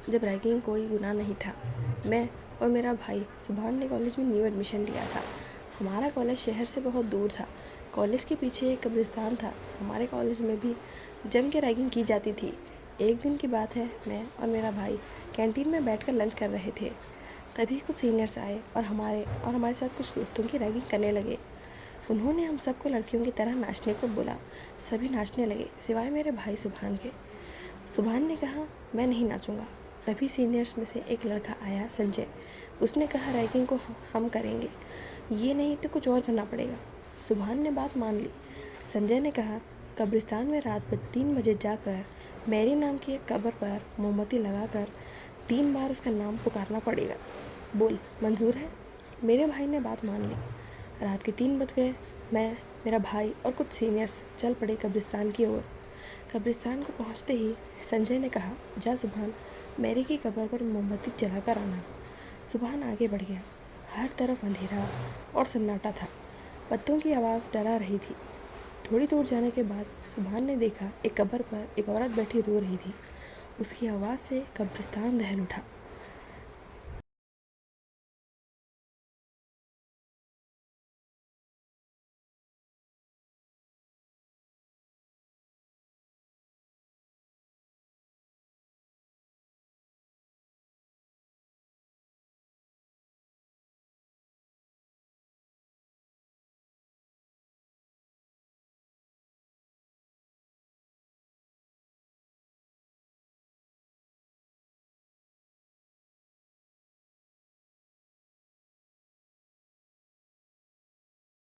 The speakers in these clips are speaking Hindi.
जब रैगिंग कोई गुनाह नहीं था। मैं और मेरा भाई सुभान ने कॉलेज में न्यू एडमिशन लिया था। हमारा कॉलेज शहर से बहुत दूर था। कॉलेज के पीछे एक कब्रिस्तान था। हमारे कॉलेज में भी जम के रैगिंग की जाती थी। एक दिन की बात है, मैं और मेरा भाई कैंटीन में बैठकर लंच कर रहे थे। तभी कुछ सीनियर्स आए और हमारे साथ कुछ दोस्तों की रैगिंग करने लगे। उन्होंने हम सबको लड़कियों की तरह नाचने को बोला। सभी नाचने लगे सिवाय मेरे भाई सुभान के। सुभान ने कहा, मैं नहीं नाचूंगा। तभी सीनियर्स में से एक लड़का आया, संजय। उसने कहा, रैगिंग को हम करेंगे, ये नहीं तो कुछ और करना पड़ेगा। सुभान ने बात मान ली। संजय ने कहा, कब्रिस्तान में रात को 3 बजे जाकर मैरी नाम की एक कब्र पर मोमबत्ती लगाकर 3 बार उसका नाम पुकारना पड़ेगा। बोल, मंजूर है? मेरे भाई ने बात मान ली। रात के 3 बज गए। मैं, मेरा भाई और कुछ सीनियर्स चल पड़े कब्रिस्तान की ओर। कब्रिस्तान को पहुंचते ही संजय ने कहा, जा सुभान, मैरी की कब्र पर मोमबत्ती जलाकर आना। सुभान आगे बढ़ गया। हर तरफ अंधेरा और सन्नाटा था। पत्तों की आवाज़ डरा रही थी। थोड़ी दूर जाने के बाद सुभान ने देखा, एक कब्र पर एक औरत बैठी रो रही थी। उसकी आवाज़ से कब्रिस्तान दहल उठा।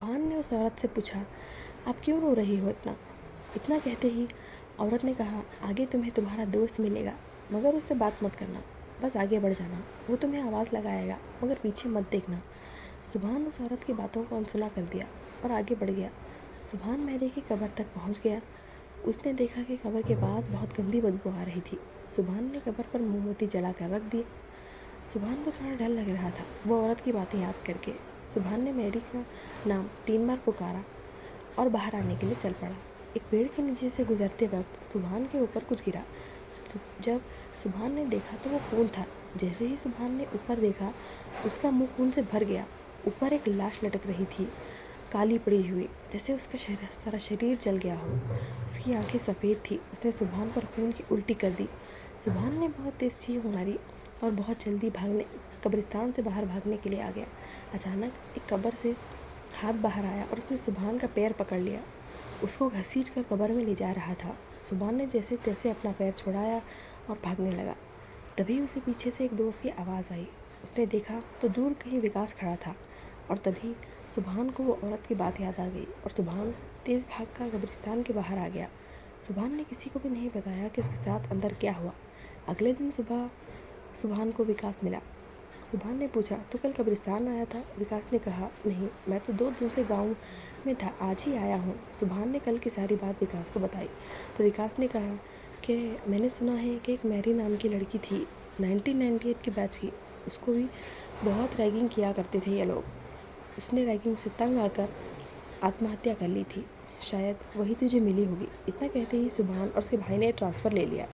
सुभान ने उस औरत से पूछा, आप क्यों रो रही हो इतना? इतना कहते ही औरत ने कहा, आगे तुम्हें तुम्हारा दोस्त मिलेगा, मगर उससे बात मत करना। बस आगे बढ़ जाना। वो तुम्हें आवाज़ लगाएगा, मगर पीछे मत देखना। सुभान उस औरत की बातों को अनसुना कर दिया और आगे बढ़ गया। सुभान मैरी की कब्र तक पहुंच गया। उसने देखा कि कब्र के पास बहुत गंदी बदबू आ रही थी। सुभान ने कब्र पर मोमबत्ती जलाकर रख दी। सुभान को थोड़ा डर लग रहा था, वो औरत की बातें याद करके। सुभान ने मैरी का नाम 3 बार पुकारा और बाहर आने के लिए चल पड़ा। एक पेड़ के नीचे से गुजरते वक्त सुभान के ऊपर कुछ गिरा। जब सुभान ने देखा तो वो खून था। जैसे ही सुभान ने ऊपर देखा, उसका मुंह खून से भर गया। ऊपर एक लाश लटक रही थी, काली पड़ी हुई, जैसे उसका सारा शरीर जल गया हो। उसकी आंखें सफ़ेद थी। उसने सुभान पर खून की उल्टी कर दी। सुभान ने बहुत तेज़ चीख मारी और बहुत जल्दी कब्रिस्तान से बाहर भागने के लिए आ गया। अचानक एक कब्र से हाथ बाहर आया और उसने सुभान का पैर पकड़ लिया। उसको घसीट कर कब्र में ले जा रहा था। सुभान ने जैसे तैसे अपना पैर छुड़ाया और भागने लगा। तभी उसे पीछे से एक दोस्त की आवाज़ आई। उसने देखा तो दूर कहीं विकास खड़ा था और तभी सुभान को वो औरत की बात याद आ गई और सुभान तेज़ भागकर कब्रिस्तान के बाहर आ गया। सुभान ने किसी को भी नहीं बताया कि उसके साथ अंदर क्या हुआ। अगले दिन सुबह सुभान को विकास मिला। सुभान ने पूछा, तो कल कब्रिस्तान आया था? विकास ने कहा, नहीं, मैं तो 2 दिन से गांव में था, आज ही आया हूँ। सुभान ने कल की सारी बात विकास को बताई तो विकास ने कहा कि मैंने सुना है कि एक मैरी नाम की लड़की थी, 1998 के बैच की। उसको भी बहुत रैगिंग किया करते थे ये लोग। उसने रैगिंग से तंग आकर आत्महत्या कर ली थी। शायद वही तुझे मिली होगी। इतना कहते ही सुभान और उसके भाई ने ट्रांसफ़र ले लिया।